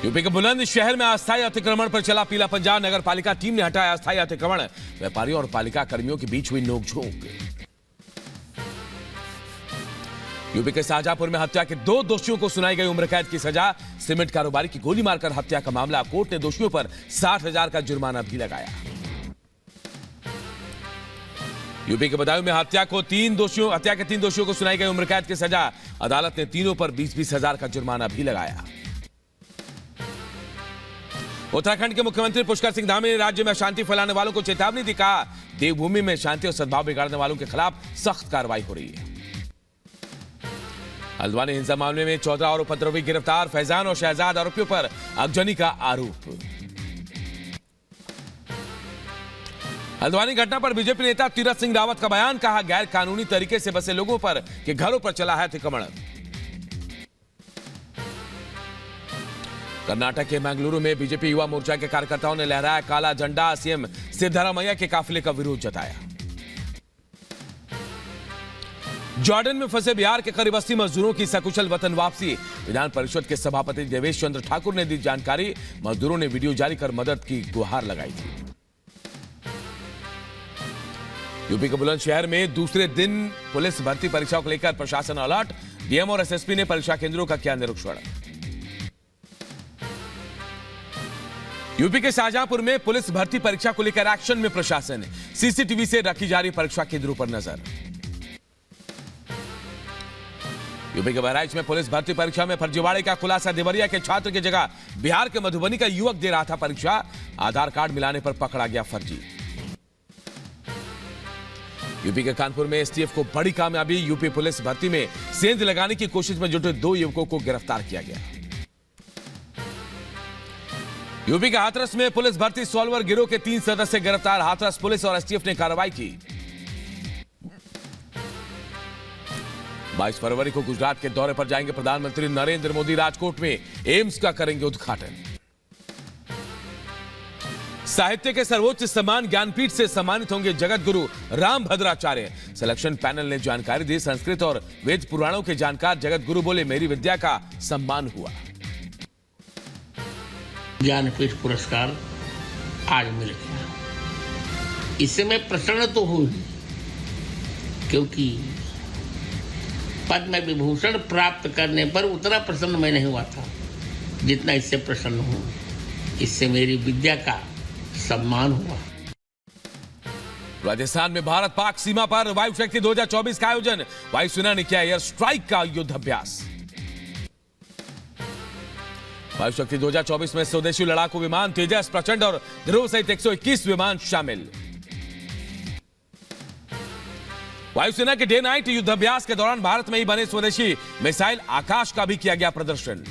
UP के बुलंदशहर में अस्थायी अतिक्रमण पर चला पीला पंजा। नगर पालिका टीम ने हटाया अस्थायी अतिक्रमण। व्यापारियों और पालिका कर्मियों के बीच हुई नोकझोंक। यूपी के शाहजहांपुर में हत्या के 2 दोषियों को सुनाई गई उम्र कैद की सजा। सीमेंट कारोबारी की गोली मारकर हत्या का मामला। कोर्ट ने दोषियों पर 60,000 का जुर्माना भी लगाया। यूपी के बदायूं में हत्या के 3 दोषियों को सुनाई गई उम्र कैद की सजा। अदालत ने तीनों पर 20-20 हजार का जुर्माना भी लगाया। उत्तराखंड के मुख्यमंत्री पुष्कर सिंह धामी ने राज्य में अशांति फैलाने वालों को चेतावनी दी। कहा, देवभूमि में शांति और सद्भाव बिगाड़ने वालों के खिलाफ सख्त कार्रवाई हो रही है। हल्द्वानी हिंसा मामले में 14 और उपद्रवी गिरफ्तार। फैजान और शहजाद आरोपियों पर आगजनी का आरोप। हल्द्वानी घटना पर बीजेपी नेता तीरथ सिंह रावत का बयान। कहा, गैर कानूनी तरीके से बसे लोगों पर के घरों पर चला है अतिक्रमण। कर्नाटक के मंगलुरु में बीजेपी युवा मोर्चा के कार्यकर्ताओं ने लहराया काला झंडा। सीएम सिद्धरामैया के काफिले का विरोध जताया। जॉर्डन में फंसे बिहार के करीब 80 मजदूरों की सकुशल वतन वापसी। विधान परिषद के सभापति देवेश चंद्र ठाकुर ने दी जानकारी। मजदूरों ने वीडियो जारी कर मदद की गुहार लगाई थी। यूपी के बुलंदशहर में दूसरे दिन पुलिस भर्ती परीक्षा को लेकर प्रशासन अलर्ट। डीएम और एसएसपी ने परीक्षा केंद्रों का किया निरीक्षण। यूपी के शाहजहांपुर में पुलिस भर्ती परीक्षा को लेकर एक्शन में प्रशासन। सीसीटीवी से रखी जा रही परीक्षा केंद्रों पर नजर। यूपी के बहराइच में पुलिस भर्ती परीक्षा में फर्जीवाड़े का खुलासा। देवरिया के छात्र की जगह बिहार के मधुबनी का युवक दे रहा था परीक्षा। आधार कार्ड मिलाने पर पकड़ा गया फर्जी। यूपी के कानपुर में एसटीएफ को बड़ी कामयाबी। यूपी पुलिस भर्ती में सेंध लगाने की कोशिश में जुटे 2 युवकों को गिरफ्तार किया गया। यूपी के हाथरस में पुलिस भर्ती सॉल्वर गिरोह के 3 सदस्य गिरफ्तार। हाथरस पुलिस और एसटीएफ ने कार्रवाई की। 22 फरवरी को गुजरात के दौरे पर जाएंगे प्रधानमंत्री नरेंद्र मोदी। राजकोट में एम्स का करेंगे उद्घाटन। साहित्य के सर्वोच्च सम्मान ज्ञानपीठ से सम्मानित होंगे जगत गुरु रामभद्राचार्य। सिलेक्शन पैनल ने जानकारी दी। संस्कृत और वेद पुराणों के जानकार जगत गुरु बोले, मेरी विद्या का सम्मान हुआ। ज्ञानपीठ पुरस्कार आज मिल गया। इससे मैं प्रसन्न तो हूं, क्योंकि पद्म विभूषण प्राप्त करने पर उतना प्रसन्न मैं नहीं हुआ था जितना इससे प्रसन्न हूं। इससे मेरी विद्या का सम्मान हुआ। राजस्थान में भारत पाक सीमा पर वायु शक्ति 2024 का आयोजन। वायुसेना ने किया एयर स्ट्राइक का युद्धाभ्यास। वायु शक्ति 2024 में स्वदेशी लड़ाकू विमान तेजस, प्रचंड और ध्रुव सहित 121 विमान शामिल। वायुसेना के डे नाइट युद्धाभ्यास के दौरान भारत में ही बने स्वदेशी मिसाइल आकाश का भी किया गया प्रदर्शन।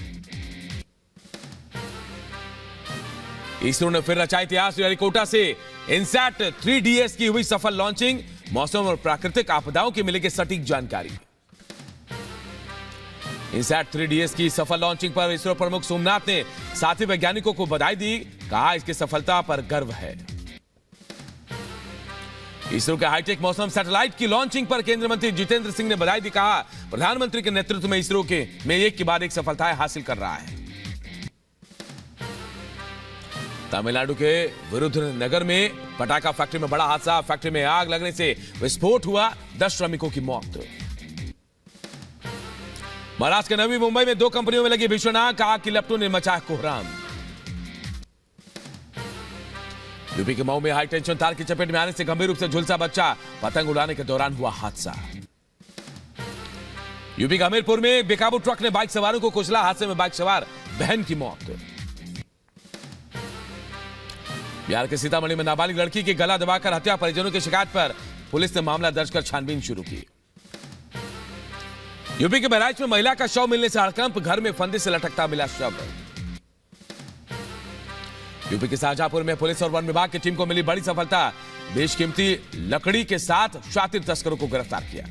इसरो ने फिर रचा इतिहास। श्रीहरिकोटा से इनसैट 3DS की हुई सफल लॉन्चिंग। मौसम और प्राकृतिक आपदाओं की मिलेगी सटीक जानकारी। इनसैट 3DS की सफल लॉन्चिंग पर इसरो प्रमुख सोमनाथ ने साथी वैज्ञानिकों को बधाई दी। कहा, इसकी सफलता पर गर्व है। इसरो के हाईटेक मौसम सैटेलाइट की लॉन्चिंग पर केंद्रीय मंत्री जितेंद्र सिंह ने बधाई दी। कहा, प्रधानमंत्री के नेतृत्व में इसरो में एक के बाद एक सफलताएं हासिल कर रहा है। तमिलनाडु के विरुधनगर में पटाखा फैक्ट्री में बड़ा हादसा। फैक्ट्री में आग लगने से विस्फोट हुआ। 10 श्रमिकों की मौत। महाराष्ट्र के नवी मुंबई में 2 कंपनियों में लगी भीषण आग। आग की लपटों ने मचाया कोहराम। यूपी के मऊ में हाई टेंशन तार की चपेट में आने से गंभीर रूप से झुलसा बच्चा। पतंग उड़ाने के दौरान हुआ हादसा। यूपी के हमीरपुर में बेकाबू ट्रक ने बाइक सवारों को कुचला। हादसे में बाइक सवार बहन की मौत। बिहार के सीतामढ़ी में नाबालिग लड़की की गला दबाकर हत्या। परिजनों की शिकायत पर पुलिस ने मामला दर्ज कर छानबीन शुरू की। यूपी के बहराइच में महिला का शव मिलने से हड़कंप। घर में फंदे से लटकता मिला शव। यूपी के शाहजहांपुर में पुलिस और वन विभाग की टीम को मिली बड़ी सफलता। बेशकीमती लकड़ी के साथ शातिर तस्करों को गिरफ्तार किया।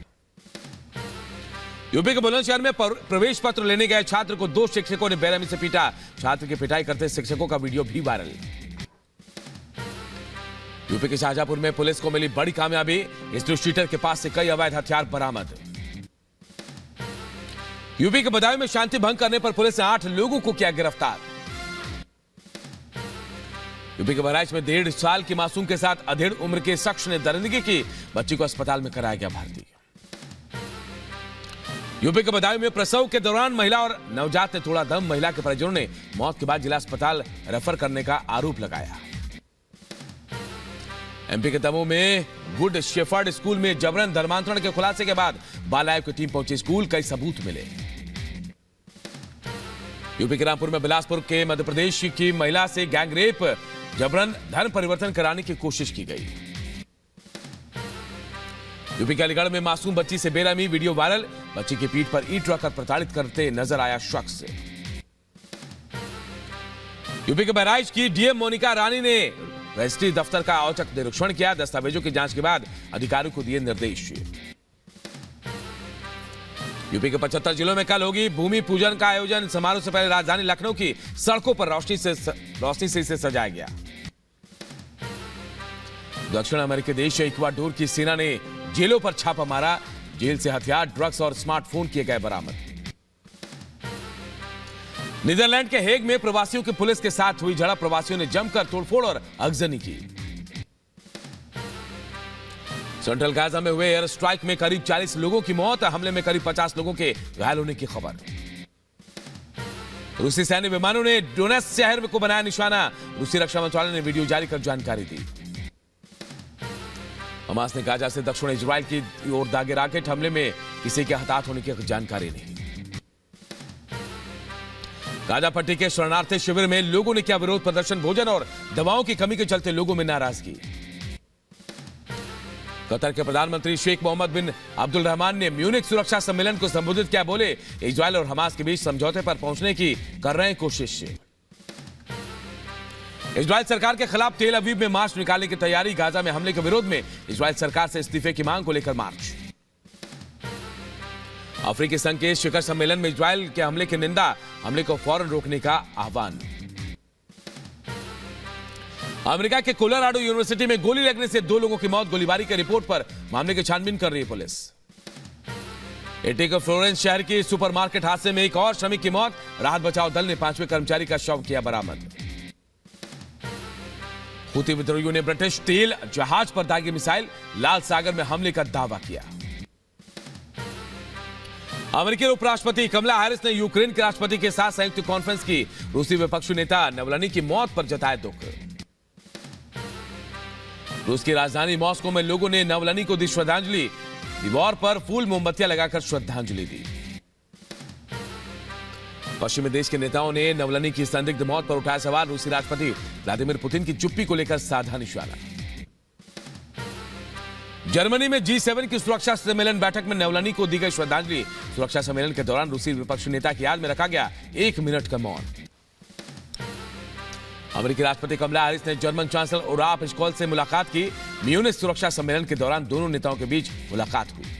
यूपी के बुलंदशहर में प्रवेश पत्र लेने गए छात्र को 2 शिक्षकों ने बेरहमी से पीटा। छात्र की पिटाई करते शिक्षकों का वीडियो भी वायरल। यूपी के शाहजहांपुर में पुलिस को मिली बड़ी कामयाबी। स्ट्रीट शूटर के पास से कई अवैध हथियार बरामद। यूपी के बदायूं में शांति भंग करने पर पुलिस ने 8 लोगों को किया गिरफ्तार। यूपी के बहराइच में 1.5 साल की मासूम के साथ अधेड़ उम्र के शख्स ने दरिंदगी की। बच्ची को अस्पताल में कराया गया भर्ती। यूपी के बदायूं में प्रसव के दौरान महिला और नवजात ने तोड़ा दम। महिला के परिजनों ने मौत के बाद जिला अस्पताल रेफर करने का आरोप लगाया। एमपी के दमोह में गुड शेफर्ड स्कूल में जबरन धर्मांतरण के खुलासे के बाद बाल आयोग की टीम पहुंची स्कूल। कई सबूत मिले। यूपी के रामपुर में बिलासपुर के मध्य प्रदेश की महिला से गैंग रेप, जबरन धर्म परिवर्तन कराने की कोशिश की गई। यूपी के अलीगढ़ में मासूम बच्ची से बेरहमी, वीडियो वायरल। बच्ची की पीठ पर ईंट रखकर प्रताड़ित करते नजर आया शख्स। यूपी के बहराइच की डीएम मोनिका रानी ने रजिस्ट्री दफ्तर का औचक निरीक्षण किया। दस्तावेजों की जांच के बाद अधिकारियों को दिए निर्देश। यूपी के 75 जिलों में कल होगी भूमि पूजन का आयोजन। समारोह से पहले राजधानी लखनऊ की सड़कों पर रोशनी से इसे सजाया गया। दक्षिण अमेरिकी देश इक्वाडोर की सेना ने जेलों पर छापा मारा। जेल से हथियार, ड्रग्स और स्मार्टफोन किए गए बरामद। नीदरलैंड के हेग में प्रवासियों की पुलिस के साथ हुई झड़प। प्रवासियों ने जमकर तोड़फोड़ और अगजनी की। सेंट्रल गाजा में हुए एयर स्ट्राइक में करीब 40 लोगों की मौत। हमले में करीब 50 लोगों के घायल होने की खबर। रूसी सैन्य विमानों ने डोनेट्स्क शहर को बनाया निशाना। रूसी रक्षा मंत्रालय ने वीडियो जारी कर जानकारी दी। हमास ने गाजा से दक्षिण इजराइल की ओर दागे रॉकेट। हमले में किसी के हताहत होने की जानकारी नहीं। गाजा पट्टी के शरणार्थी शिविर में लोगों ने किया विरोध प्रदर्शन। भोजन और दवाओं की कमी के चलते लोगों में नाराजगी। कतर के प्रधानमंत्री शेख मोहम्मद बिन अब्दुल रहमान ने म्यूनिख सुरक्षा सम्मेलन को संबोधित किया। बोले, इजराइल और हमास के बीच समझौते पर पहुंचने की कर रहे हैं कोशिश। इजराइल सरकार के खिलाफ तेल अवीव में मार्च निकालने की तैयारी। गाजा में हमले के विरोध में इजराइल सरकार से इस्तीफे की मांग को लेकर मार्च। अफ्रीकी संघ के शिखर सम्मेलन में इजराइल के हमले की निंदा। हमले को फौरन रोकने का आह्वान। अमेरिका के कोलोराडो यूनिवर्सिटी में गोली लगने से 2 लोगों की मौत। गोलीबारी की रिपोर्ट पर मामले की छानबीन कर रही है पुलिस। इटली के फ्लोरेंस शहर की सुपरमार्केट हादसे में एक और श्रमिक की मौत। राहत बचाव दल ने 5वें कर्मचारी का शव किया बरामद। हूती विद्रोहियों ने ब्रिटिश तेल जहाज पर दागी मिसाइल। लाल सागर में हमले का दावा किया। अमेरिकी उपराष्ट्रपति कमला हैरिस ने यूक्रेन के राष्ट्रपति के साथ संयुक्त कॉन्फ्रेंस की। रूसी विपक्षी नेता नवलनी की मौत पर जताया दुख। रूस की राजधानी मॉस्को में लोगों ने नवलनी को दी श्रद्धांजलि। दीवार पर फूल मोमबत्तियां लगाकर श्रद्धांजलि दी। पश्चिमी देश के नेताओं ने नवलनी की संदिग्ध मौत पर उठाया सवाल। रूसी राष्ट्रपति व्लादिमीर पुतिन की चुप्पी को लेकर साधा निशाना। जर्मनी में G7 की सुरक्षा सम्मेलन बैठक में नवलनी को दी गई श्रद्धांजलि। सुरक्षा सम्मेलन के दौरान रूसी विपक्षी नेता की याद में रखा गया 1 मिनट का मौन। अमेरिकी राष्ट्रपति कमला हैरिस ने जर्मन चांसलर ओलाफ स्कॉल्ज से मुलाकात की। म्यूनिख सुरक्षा सम्मेलन के दौरान दोनों नेताओं के बीच मुलाकात हुई।